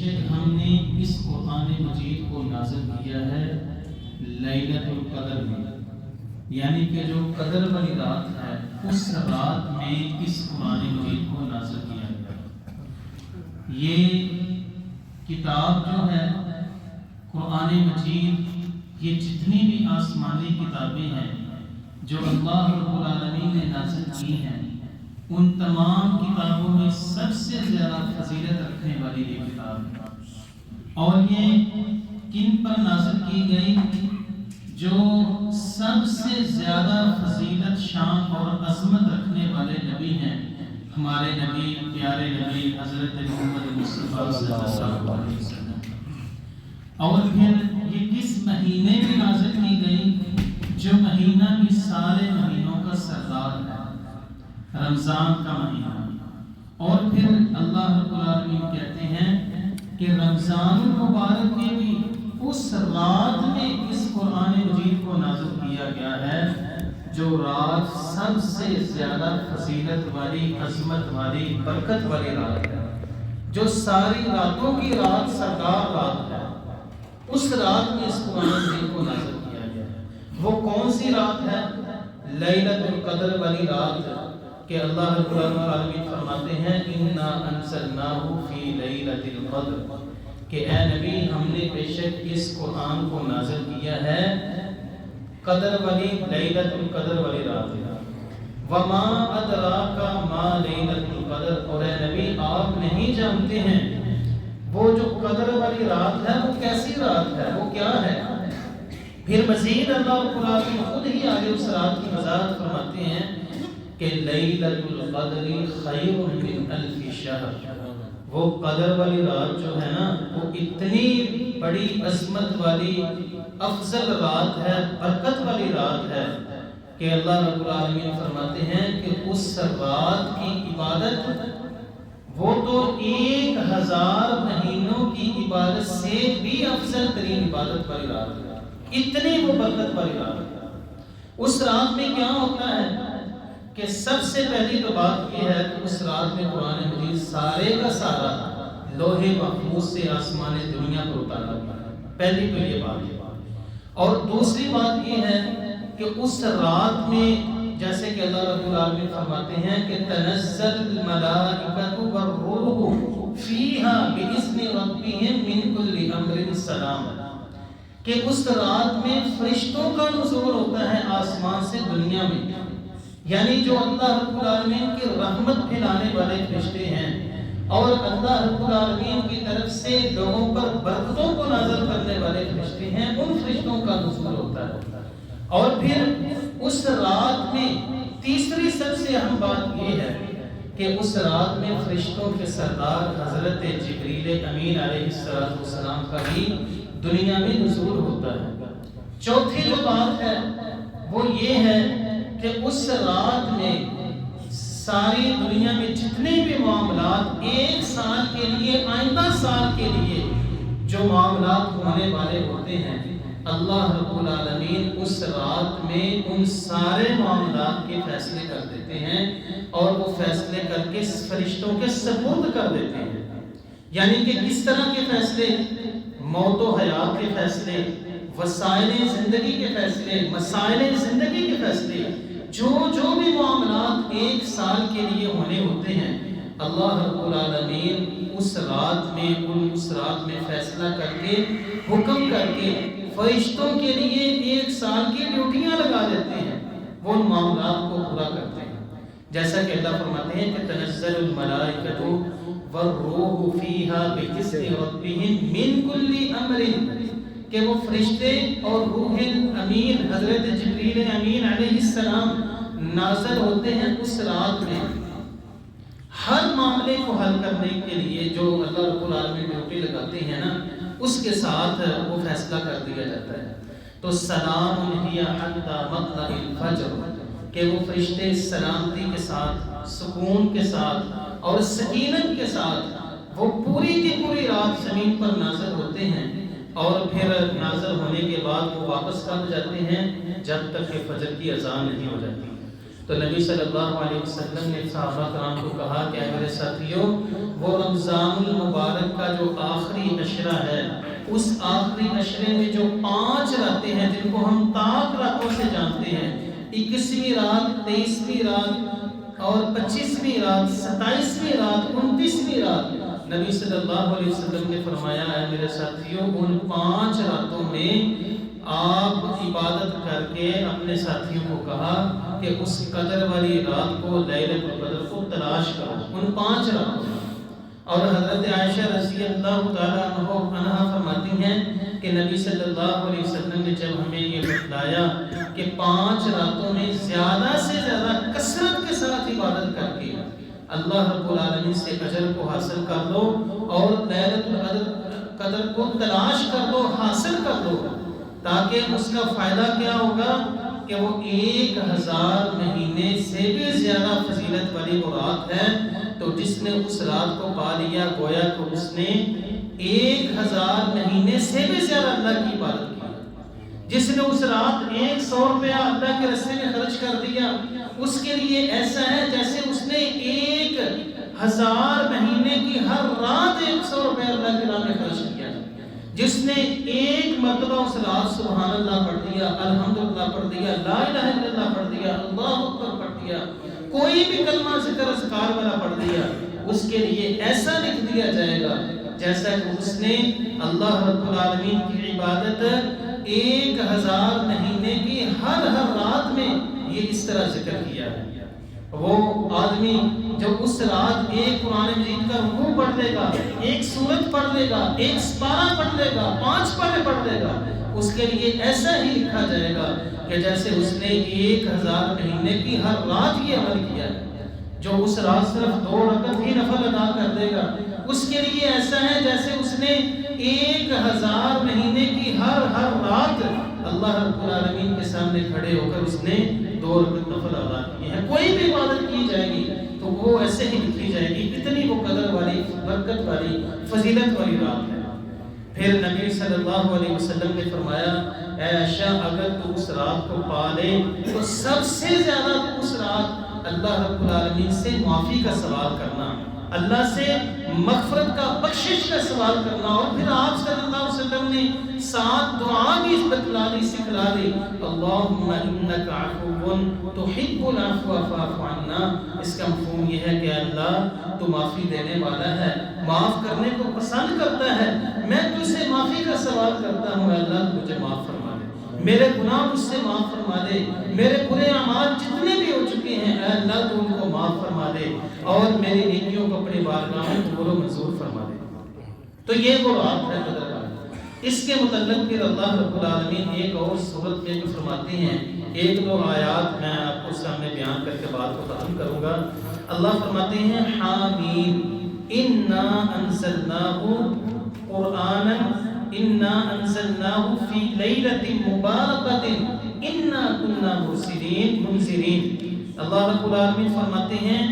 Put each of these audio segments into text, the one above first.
شک ہم نے اس قرآن مجید کو نازل کیا ہے لیلۃ القدر میں، یعنی کہ جو قدر والی رات ہے اس رات میں اس قرآن مجید کو نازل کیا گیا۔ یہ کتاب جو ہے قرآن مجید، یہ جتنی بھی آسمانی کتابیں ہیں جو اللہ رب العالمین نے نازل کی ہیں، ان تمام کتابوں میں سب سے زیادہ فضیلت رکھنے والی یہ کتاب ہے۔ اور یہ کن پر نازل کی گئی؟ جو سب سے زیادہ فضیلت، شان اور عظمت رکھنے والے نبی ہیں، ہمارے نبی، پیارے نبی حضرت محمد مصطفیٰ صلی اللہ علیہ وسلم۔ اور پھر یہ کس مہینے میں نازل کی گئی؟ جو مہینہ بھی سارے مہینوں کا سردار ہے، رمضان کا مہینہ۔ اور پھر اللہ رب العالمین کہتے ہیں کہ رمضان المبارک میں بھی اس رات میں اس قرآن مجید کو نازل کیا گیا ہے، جو رات سب سے زیادہ فضیلت والی، عظمت والی، برکت والی رات ہے، جو ساری راتوں کی رات سردار رات ہے۔ اس رات میں اس قرآن مجید کو نازل کیا گیا ہے۔ وہ کون سی رات ہے؟ لیلۃ القدر والی رات، کہ اللہ رب العالمین فرماتے ہیں اِنَّا أَنزَلْنَاهُ فِي لَيْلَةِ الْقَدْرِ، کہ اے نبی ہم نے بے شک اس قرآن کو نازل کیا ہے قدر والی، لیلۃ القدر والی رات ہے۔ وَمَا أَدْرَاكَ مَا لَيْلَةُ الْقَدْرِ، اور اے نبی آپ نہیں جانتے ہیں وہ جو قدر والی رات ہے وہ کیسی رات ہے، وہ کیا ہے؟ پھر مزید اللہ رب العالمین خود ہی آگے اس رات کی وضاحت فرماتے ہیں کہ لیلۃ القدر خیر من الف شہر، وہ قدر والی رات جو ہے نا وہ اتنی بڑی عظمت والی، افضل رات ہے، برکت والی رات ہے کہ اللہ رب العالمین فرماتے ہیں کہ اس رات کی عبادت وہ تو 1000 مہینوں کی عبادت سے بھی افضل ترین عبادت والی رات ہے، اتنی وہ برکت والی رات ہے۔ اس رات میں کیا ہوتا ہے کہ سب سے پہلی تو بات یہ ہے کہ اس رات میں قرآن مجید سارے کا سارا لوح محفوظ سے آسمان دنیا پر اتارا گیا ہے، پہلی تو یہ بات ہے۔ اور دوسری بات یہ ہے کہ اس رات میں جیسے کہ اللہ رب العالمین فرماتے ہیں کہ تنزل الملائکۃ والروح فیہا بإذن ربہم من کل امر سلام، کہ اس رات میں فرشتوں کا نزول ہوتا ہے آسمان سے دنیا میں، یعنی جو اللہ رب العالمین کی رحمت پھیلانے والے فرشتے ہیں اور اللہ رب العالمین کی طرف سے لوگوں پر برکتوں کو نازل کرنے والے فرشتے ہیں، ان فرشتوں کا نزول ہوتا ہے۔ اور پھر اس رات میں تیسری سب سے اہم بات یہ ہے کہ اس رات میں فرشتوں کے سردار حضرت جبریل امین علیہ السلام کا بھی دنیا میں نزول ہوتا ہے۔ چوتھی جو بات ہے وہ یہ ہے کہ اس رات میں ساری دنیا میں جتنے بھی معاملات ایک سال کے لیے، آئندہ سال کے لیے جو معاملات ہونے والے ہوتے ہیں، اللہ رب العالمین اس رات میں ان سارے معاملات کے فیصلے کر دیتے ہیں، اور وہ فیصلے کر کے فرشتوں کے سپرد کر دیتے ہیں۔ یعنی کہ کس طرح کے فیصلے؟ موت و حیات کے فیصلے، وسائل زندگی کے فیصلے، مسائل زندگی کے فیصلے، جو بھی معاملات ایک سال کے لیے ہونے ہوتے ہیں، اللہ رب العالمین اس رات میں فیصلہ کر کے، حکم کر کے فرشتوں کے لیے ایک سال کی ڈیوٹیاں لگا دیتے ہیں، وہ ان معاملات کو پورا کرتے ہیں۔ جیسا کہ اللہ فرماتے ہیں کہ تنزل الملائکۃ والروح فیہا بإذن ربہم من کل امر، کہ وہ فرشتے اور روح امین حضرت جبریل امین علیہ السلام نازل ہوتے ہیں اس رات میں، ہر معاملے کو حل کرنے کے لیے جو اللہ رب العالمین ڈیوٹی لگاتے ہیں نا، اس کے ساتھ وہ فیصلہ کر دیا جاتا ہے۔ تو سلام ہی حتی مطلع الفجر، کہ وہ فرشتے سلامتی کے ساتھ، سکون کے ساتھ اور سکینت کے ساتھ وہ پوری کی پوری رات زمین پر نازل ہوتے ہیں، اور پھر نازل ہونے کے بعد وہ واپس کب جاتے ہیں؟ جب تک کہ فجر کی اذان نہیں ہو جاتی۔ تو نبی صلی اللہ علیہ وسلم نے صحابہ کرام کو کہا کہ اے میرے ساتھیوں، وہ رمضان المبارک کا جو آخری عشرہ ہے، اس آخری عشرے میں جو 5 راتیں ہیں جن کو ہم طاق راتوں سے جانتے ہیں، 21ویں رات، 23ویں رات اور 25ویں رات، 27ویں رات، 29ویں رات، نبی صلی اللہ علیہ وسلم نے فرمایا اے میرے ساتھیوں، ان 5 راتوں میں آپ عبادت کر کے اپنے ساتھیوں کو کہا کہ اس قدر والی رات کو، لیلۃ القدر کو تلاش کرو، ان 5 راتوں میں۔ اور حضرت عائشہ رضی اللہ تعالیٰ عنہ فرماتی ہیں کہ نبی صلی اللہ علیہ وسلم نے جب ہمیں یہ بتلایا کہ 5 راتوں میں زیادہ سے زیادہ کثرت کے ساتھ عبادت کر کے اللہ رب العالمین سے اجر کو حاصل کر لو اور لیلۃ القدر کو تلاش کر لو، حاصل کر لو، تاکہ اس کا فائدہ کیا ہوگا کہ وہ 1000 مہینے سے بھی زیادہ فضیلت والی وہ رات ہے۔ تو جس نے اس رات کو پا لیا، گویا کہ اس نے 1000 مہینے سے بھی زیادہ اللہ کی عبادت کی۔ جس نے اس رات 100 روپیہ اللہ کے راستے میں خرچ کر دیا، اس کے لیے ایسا ہے جیسے اس نے 1000 مہینے کی ہر رات 100 روپیہ اللہ کے راہ میں خرچ کیا۔ جس نے ایک مرتبہ اس رات سبحان اللہ پڑھ دیا، الحمدللہ پڑھ دیا، لا الہ الا اللہ پڑھ دیا، اللہ اکبر پڑھ دیا، کوئی بھی کلمہ ذکر اذکار والا پڑھ دیا، اس کے لیے ایسا لکھ دیا جائے گا جیسا کہ اس نے اللہ رب العالمین کی عبادت 1000 مہینے کی ہر رات میں یہ اس طرح ذکر کیا ہے۔ وہ آدمی جب اس رات ایک قرآن مجید کا رکوع پڑھ لے گا، ایک سورت پڑھ لے گا، ایک سپارہ پڑھ لے گا، 5 پارے پڑھ لے گا، اس کے لیے ایسا ہی لکھا جائے گا کہ جیسے اس نے 1000 مہینے کی ہر رات یہ عمل کیا ہے۔ جو اس رات صرف 2 رکعت ہی نفل ادا کر دے گا، اس کے لیے ایسا ہے جیسے اس نے 1000 مہینے کی ہر رات اللہ رب العالمین کے سامنے کھڑے ہو کر اس نے 2 رکعت نفل ادا کیے ہیں۔ کوئی بھی عبادت کی جائے گی تو وہ ایسے ہی لکھی جائے گی، اتنی وہ قدر والی، برکت والی، فضیلت والی رات ہے۔ پھر نبی صلی اللہ علیہ وسلم نے فرمایا اے عائشہ، اگر تو اس رات کو پا لے تو سب سے زیادہ تو اس رات اللہ رب العالمین سے معافی کا سوال کرنا، اللہ سے مغفرت کا، بخشش کا سوال کرنا۔ اور پھر آپ صلی اللہ علیہ وسلم نے 7 دعا بھی بتلا دی، سکھلا دی۔ اللہم انک عفو تحب العفو فاعف عنا۔ اس کا مفہوم یہ ہے کہ اللہ تو معافی دینے والا ہے، معاف کرنے کو پسند کرتا ہے، میں تجھ سے معافی کا سوال کرتا ہوں، اللہ مجھے معاف فرما دے، میرے گناہ مجھ سے معاف فرما دے، میرے برے اعمال جتنے بھی ہو چکے ہیں اے اللہ تو ان کو معاف فرما دے اور میری نیکیوں کو اپنے بارگاہ میں قبول و منظور فرما دے۔ تو یہ وہ رات ہے قدر والی۔ اس کے متعلق پھر اللہ رب العالمین ایک اور صورت میں جو فرماتے ہیں، 1-2 آیات میں آپ کو سامنے بیان کر کے بات کو ختم کروں گا۔ اللہ فرماتے ہیں حامیم انا انزلناہ قرآنا انا انزلناہ فی لیلۃ مبارکۃ انا کنا منذرین۔ اللہ رب العالمین فرماتے ہیں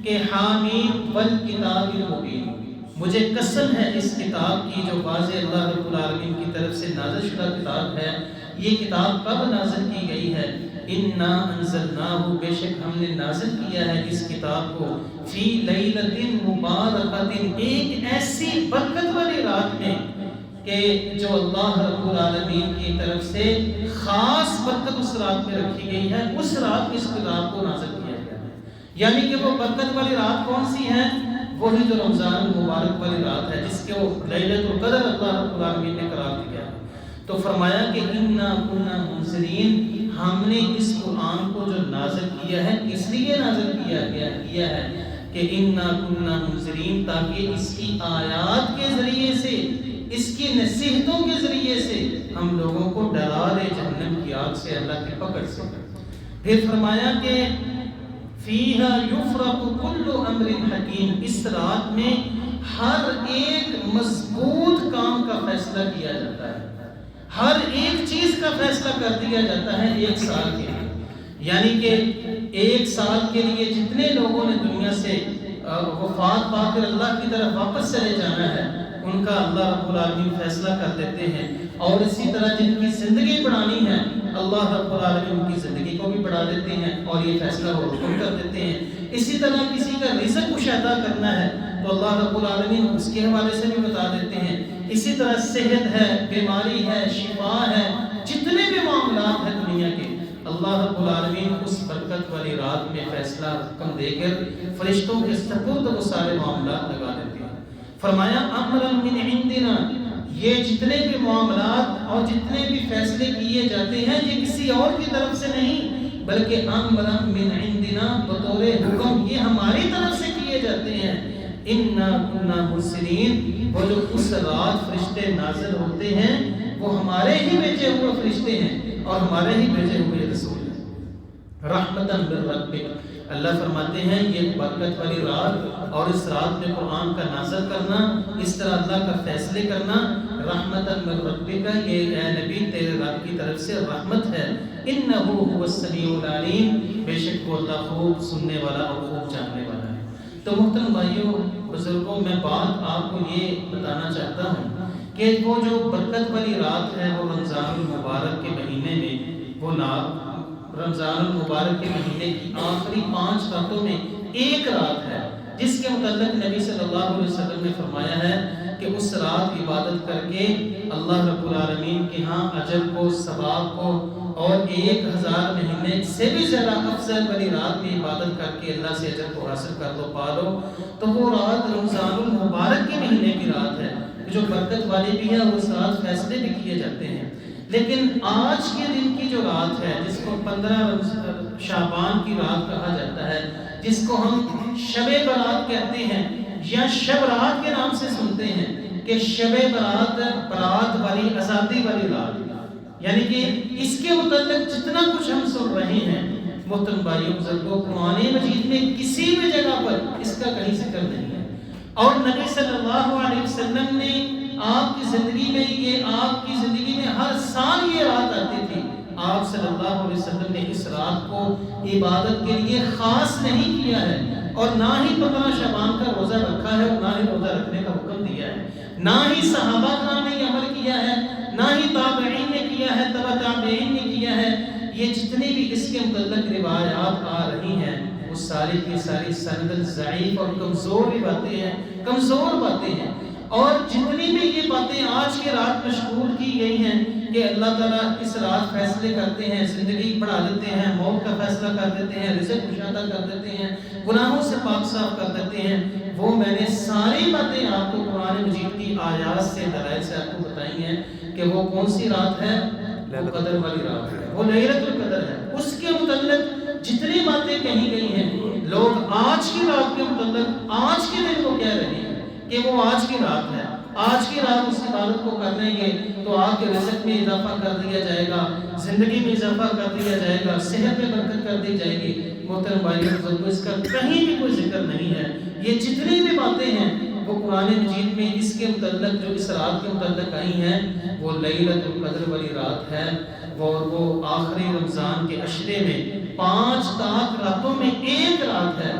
کہ حامیم والکتاب المبین، مجھے قسم ہے اس کتاب کی جو واضح اللہ رب العالمین کی طرف سے نازل شدہ کتاب ہے۔ یہ کتاب کب نازل کی گئی ہے؟ انا انزلناہ، بے شک ہم نے نازل کیا ہے اس کتاب کو، فی لیلۃ مبارکۃ، ایک ایسی برکت والی رات میں کہ جو اللہ رب العالمین کی طرف سے خاص برکت اس رات میں رکھی گئی ہے، اس رات میں اس کتاب کو نازل کیا گیا ہے۔ یعنی کہ وہ برکت والی رات کون سی ہے؟ وہی جو رمضان المبارک والی رات ہے، جس کے وہ لیلۃ القدر اللہ رب العالمین نے قرار دیا ہے۔ تو فرمایا کہ انا کنا منذرین، ہم نے اس قرآن کو جو نازل کیا ہے اس لیے نازل کیا ہے کہ انا کنا منذرین، تاکہ اس کی آیات کے ذریعے سے، اس کی نصیحتوں کے ذریعے سے ہم لوگوں کو ڈرا دے جہنم کی آگ سے، اللہ کی پکڑ سے۔ پھر فرمایا کہ فیہا یفرق کل امر حکیم، اس رات میں ہر ایک مضبوط کام کا فیصلہ کیا جاتا ہے، ہر ایک چیز کا فیصلہ کر دیا جاتا ہے 1 سال کے لیے۔ یعنی کہ 1 سال کے لیے جتنے لوگوں نے دنیا سے وفات پا کر اللہ کی طرف واپس چلے جانا ہے، ان کا اللہ رب العالمین فیصلہ کر دیتے ہیں۔ اور اسی طرح جن کی زندگی بڑھانی ہے اللہ رب العالمین ان کی زندگی کو بھی بڑھا دیتے ہیں اور یہ فیصلہ وہ حکم کر دیتے ہیں۔ اسی طرح کسی کا رزق کشادہ کرنا ہے تو اللہ رب العالمین اس کے حوالے سے بھی بتا دیتے ہیں۔ اسی طرح صحت ہے، بیماری ہے، شفا ہے، جتنے بھی معاملات ہیں دنیا کے، اللہ رب العالمین اس برکت والی رات میں فیصلہ حکم دے کر فرشتوں کے سپرد وہ سارے معاملات لگا دیتے ہیں۔ فرمایا امرا من عندنا، یہ جتنے بھی معاملات اور جتنے بھی فیصلے کیے جاتے ہیں یہ کسی اور کی طرف سے نہیں بلکہ امرا من عندنا، بطور حکم یہ ہماری طرف سے کیے جاتے ہیں۔ انا کنا مرسلین، وہ جو اس رات فرشتے نازل ہوتے ہیں وہ ہمارے ہی بھیجے ہوئے فرشتے ہیں اور ہمارے ہی بھیجے ہوئے رسول ہیں۔ رحمتاً من ربک، اللہ فرماتے ہیں یہ برکت والی رات اور اس رات میں قرآن کا نازل کرنا، اس طرح اللہ کا فیصلے کرنا، رحمتاً من ربک، یہ اے نبی تیرے رب کی طرف سے رحمت ہے۔ انہ هو السمیع العلیم، بے شک وہ اللہ خوب سننے والا اور خوب جاننے والا ہے۔ تو محترم بھائیوں بزرگوں، میں بات آپ کو یہ بتانا چاہتا ہوں کہ وہ جو برکت والی رات ہے وہ رمضان المبارک کے مہینے میں، وہ رمضان المبارک کے مہینے کی آخری 5 راتوں میں ایک رات ہے جس کے متعلق نبی صلی اللہ علیہ وسلم نے فرمایا ہے کہ اس رات عبادت کر کے اللہ رب العالمین کے ہاں اجر کو، ثواب کو اور 1000 مہینے سے بھی زیادہ افضل والی رات میں عبادت کر کے اللہ سے اجر کو حاصل کر لو، پا لو، تو وہ رات رمضان المبارک کے مہینے کی رات ہے جو برکت والی بھی ہے اور اس رات فیصلے بھی کیے جاتے ہیں۔ لیکن آج کے دن کی جو رات ہے جس کو 15 شعبان کی رات کہا جاتا ہے، جس کو ہم شب برات کہتے ہیں یا شب رات کے نام سے سنتے ہیں کہ شب برات، برات والی، آزادی والی رات، یعنی کہ اس کے متعلق جتنا کچھ ہم سن رہے ہیں محترم بھائیوں بزرگوں، قرآن مجید میں کسی بھی جگہ پر اس کا کہیں ذکر نہیں ہے۔ اور نبی صلی اللہ علیہ وسلم نے آپ کی زندگی میں آپ کی زندگی میں ہر سال یہ رات آتی تھی، آپ صلی اللہ علیہ وسلم نے اس رات کو عبادت کے لیے خاص نہیں کیا ہے اور نہ ہی 15 شعبان کا روزہ رکھا ہے اور نہ ہی روزہ رکھنے کا حکم دیا ہے، نہ ہی صحابہ کرام نے یہ عمل کیا ہے، نہ ہی تابعین نے کیا ہے، تبع تابعین نے کیا ہے۔ یہ جتنی بھی اس کے متعلق روایات آ رہی ہیں وہ ساری کی ساری سند ضعیف اور کمزور باتیں ہیں، کمزور باتیں ہیں۔ اور جتنی بھی یہ باتیں آج کی رات مشہور کی گئی ہیں کہ اللہ تعالیٰ اس رات فیصلے کرتے ہیں، زندگی بڑھا دیتے ہیں، موت کا فیصلہ کر دیتے ہیں، رزق کشادہ کر دیتے ہیں، گناہوں سے پاک صاف کر دیتے ہیں، وہ میں نے ساری باتیں آپ کو قرآن مجید کی آیات سے، دلائل سے آپ کو بتائی ہیں کہ وہ کون سی رات ہے، وہ قدر والی رات ہے، وہ لیلۃ القدر ہے۔ اس کے متعلق جتنی باتیں کہی گئی ہیں، لوگ آج کی رات کے متعلق آج کے دن کو کہہ رہے ہیں کہ وہ آج کی رات ہے، آج کی رات اس عبادت کو کر لیں گے تو آپ کے رزق میں اضافہ کر دیا جائے گا، زندگی میں اضافہ کر دیا جائے گا، صحت میں برکت کر دی جائے گی۔ محترم بھائیوں بزرگوں، اس کا کہیں بھی کوئی ذکر نہیں ہے۔ یہ جتنی بھی باتیں ہیں وہ قرآن مجید میں اس کے متعلق، جو اس رات کے متعلق آئی ہیں، وہ لیلۃ القدر والی رات ہے، وہ آخری رمضان کے عشرے میں 5 طاق راتوں میں ایک رات ہے۔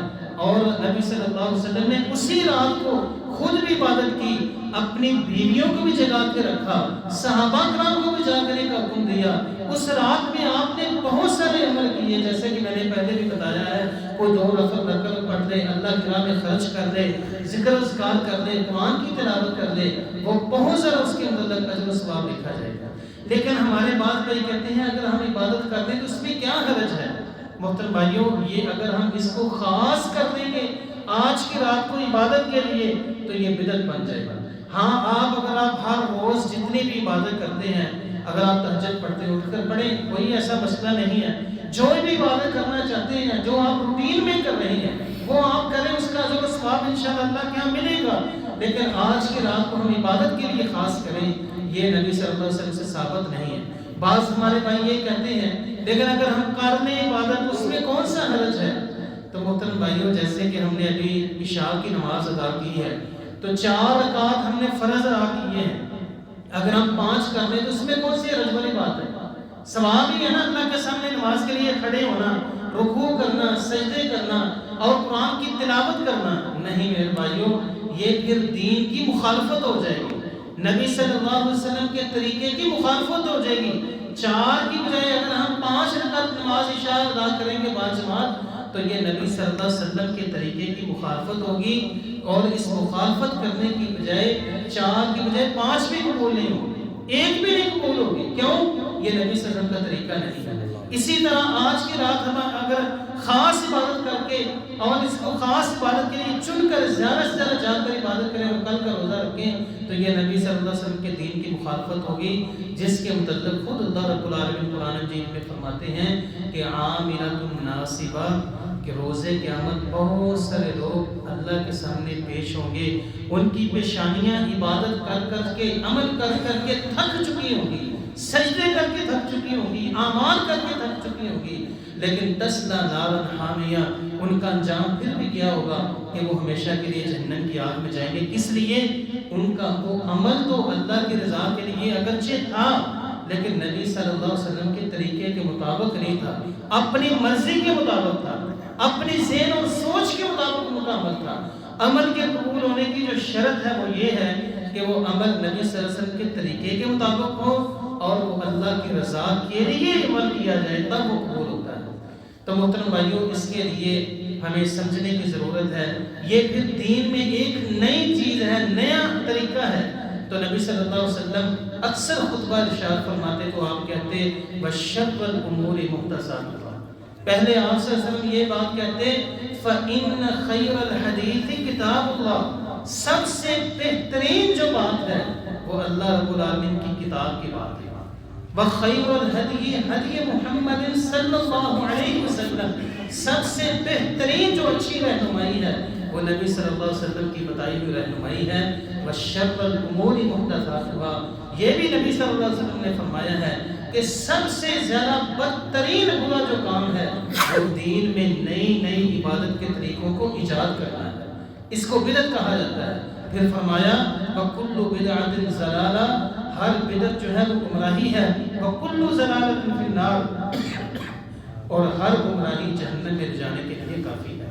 اور نبی صلی اللہ علیہ وسلم نے اسی رات کو خود بھی عبادت کی، اپنی بیویوں کو بھی جگا کے رکھا، صحابہ کرام کو بھی جاگنے کا حکم دیا۔ اس رات میں آپ نے بہت سارے عمل کیے، جیسے کہ میں نے پہلے بھی بتایا ہے، کوئی 2 رکعت پڑھ لے، اللہ کی راہ میں خرچ کر لے، ذکر اذکار کر لے، قرآن کی تلاوت کر لے، وہ بہت سارا اس کے متعلق اجر و ثواب لکھا جائے گا۔ لیکن ہمارے بعض بھائی کہتے ہیں اگر ہم عبادت کر لیں تو اس میں کیا حرج ہے؟ محترم بھائیوں، یہ اگر ہم اس کو خاص کر دیں گے آج کی رات کو عبادت کے لیے تو یہ بدعت بن جائے گا۔ ہاں، اگر آپ ہر روز جتنی بھی عبادت کرتے ہیں، اگر آپ تہجد پڑھتے ہیں، اٹھ کر پڑھیں، کوئی ایسا مسئلہ نہیں ہے۔ جو بھی عبادت کرنا چاہتے ہیں، جو آپ روٹین میں کر رہے ہیں، وہ آپ کریں، اس کا اجر و ثواب انشاءاللہ اللہ کے یہاں ملے گا۔ لیکن آج کی رات کو ہم عبادت کے لیے خاص کریں، یہ نبی صلی اللہ علیہ وسلم سے ثابت نہیں ہے۔ بعض ہمارے بھائی یہ کہتے ہیں لیکن اگر ہم کر لیں عبادت اس میں کون سا حرج ہے؟ تو محترم بھائیوں، جیسے کہ ہم نے ابھی عشاء کی نماز ادا کی ہے تو 4 رکعت ہم نے فرض ادا کیے ہیں، اگر ہم 5 کر لیں تو اس میں کون سی حرج والی بات ہے؟ ثواب ہی ہے نا اللہ کے سامنے نماز کے لیے کھڑے ہونا، رکوع کرنا، سجدے کرنا اور قرآن کی تلاوت کرنا۔ نہیں میرے بھائیوں، یہ پھر دین کی مخالفت ہو جائے گی، نبی صلی اللہ علیہ وسلم کے طریقے کی مخالفت ہو جائے گی۔ 4 کی بجائے اگر ہم 5 رکعت نماز عشاء ادا کریں گے باجماعت تو یہ نبی صلی اللہ علیہ وسلم کے طریقے کی مخالفت ہوگی، اور اس مخالفت کرنے کی بجائے 4 کی بجائے 5 بھی قبول نہیں ہوگی، 1 بھی نہیں قبول ہوگی۔ کیوں؟ یہ نبی صلی اللہ علیہ وسلم کا طریقہ نہیں ہے۔ اسی طرح آج کی رات ہم اگر خاص عبادت کر کے اور اس کو خاص عبادت کے لیے چن کر زیادہ سے زیادہ جا کر عبادت کریں اور کل کا روزہ رکھیں تو یہ نبی صلی اللہ علیہ وسلم کے دین کی مخالفت ہوگی، جس کے متعلق خود اللہ رب العالمین قرآن مجید میں فرماتے ہیں کہ عاملۃ ناصبہ، کہ روز قیامت بہت سارے لوگ اللہ کے سامنے پیش ہوں گے، ان کی پیشانیاں عبادت کر کر کے عمل کر کر کے تھک چکی ہوں گی، سجدے کر کے تھک چکی ہوں گی، اعمال کر کے تھک چکی ہوں گی، لیکن تسلا نارا حامیہ، ان کا انجام پھر بھی کیا ہوگا کہ وہ ہمیشہ کے لیے جہنم کی آگ میں جائیں گے۔ کس لیے؟ ان کا وہ عمل تو اللہ کی رضا کے لیے اگرچہ تھا لیکن نبی صلی اللہ علیہ وسلم کے طریقے کے مطابق نہیں تھا، اپنی مرضی کے مطابق تھا، اپنی ذہن اور سوچ کے مطابق ان کا عمل تھا۔ عمل کے قبول ہونے کی جو شرط ہے وہ یہ ہے کہ وہ عمل نبی صلی اللہ علیہ وسلم کے طریقے کے مطابق ہو اور وہ اللہ کی رضا کے لیے عمل کیا جائے، تب وہ قبول ہوتا ہے۔ تو محترم بھائیوں، اس کے لیے ہمیں سمجھنے کی ضرورت ہے، یہ پھر دین میں ایک نئی چیز ہے، نیا طریقہ ہے۔ تو نبی صلی اللہ علیہ وسلم اکثر خطبہ ارشاد فرماتے تو آپ کہتے وَشَرُّ الْأُمُورِ مُحْدَثَاتُهَا، پہلے آپ صلی اللہ علیہ وسلم یہ بات کہتے فَإِنَّ خَيْرَ الْحَدِيثِ كِتَابُ اللَّهِ، سب سے بہترین جو بات ہے وہ اللہ رب العالمین کی کتاب کی بات ہے، وَخَيْرُ الْهَدْيِ هَدْيُ مُحَمَّدٍ صلی اللہ علیہ وسلم، سب سے بہترین جو اچھی رہنمائی ہے وہ نبی صلی اللہ علیہ وسلم کی بتائی ہوئی رہنمائی ہے۔ وَشَرُّ الْأُمُورِ مُحْدَثَاتُهَا، یہ بھی نبی صلی اللہ علیہ وسلم نے فرمایا ہے کہ سب سے زیادہ بدترین برا جو کام ہے وہ دین میں نئی نئی عبادت کے طریقوں کو ایجاد کرنا ہے، اس کو بدعت کہا جاتا ہے۔ پھر فرمایا وَكُلُّ بِدْعَةٍ ضَلَالَةٍ، ہر بدعت جو ہے وہ گمراہی ہے، وَكُلُّ ضَلَالَةٍ فِي النَّارِ، اور ہر گمراہی جہنم میں جانے کے لیے کافی ہے۔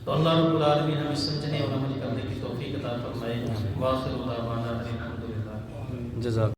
تو اللہ رب العالمین ہمیں سمجھنے اور عمل کرنے کی توفیق عطا فرمائے۔ وآخر دعوانا الحمدللہ۔ جزاک